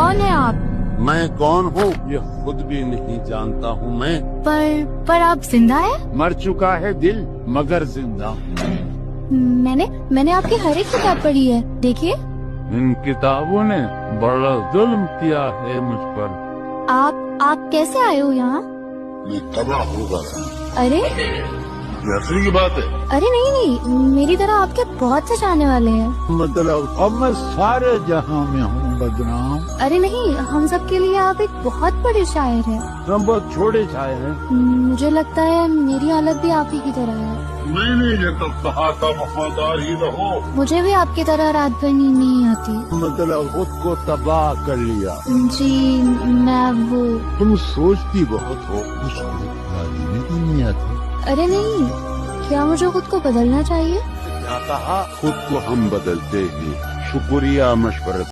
कौन है आप? मैं कौन हूँ ये खुद भी नहीं जानता हूँ मैं। पर आप जिंदा है? मर चुका है दिल मगर जिंदा। मैंने आपकी हर एक किताब पढ़ी है, देखिए। इन किताबों ने बड़ा जुल्म किया है मुझ पर। आप कैसे आए हो यहाँ? मैं तबाह होगा। अरे नर्सरी की बात है। अरे नहीं, मेरी तरह आपके बहुत से चाहने वाले हैं। मतलब अब मैं सारे जहां में हूँ बदनाम। अरे नहीं, हम सब के लिए आप एक बहुत बड़े शायर हैं। हम बहुत छोटे छाए हैं। मुझे लगता है मेरी हालत भी आप ही की तरह है। मैंने ये तो कहा था वफादार ही रहो। मुझे भी आपकी तरह रात भर नींद नहीं आती। मतलब खुद को तबाह कर लिया। जी मैं वो। तुम सोचती बहुत हो, उसको राजी नहीं आती। अरे नहीं, क्या मुझे खुद को बदलना चाहिए? क्या कहा? खुद को हम बदलते हैं। शुक्रिया मशवरत।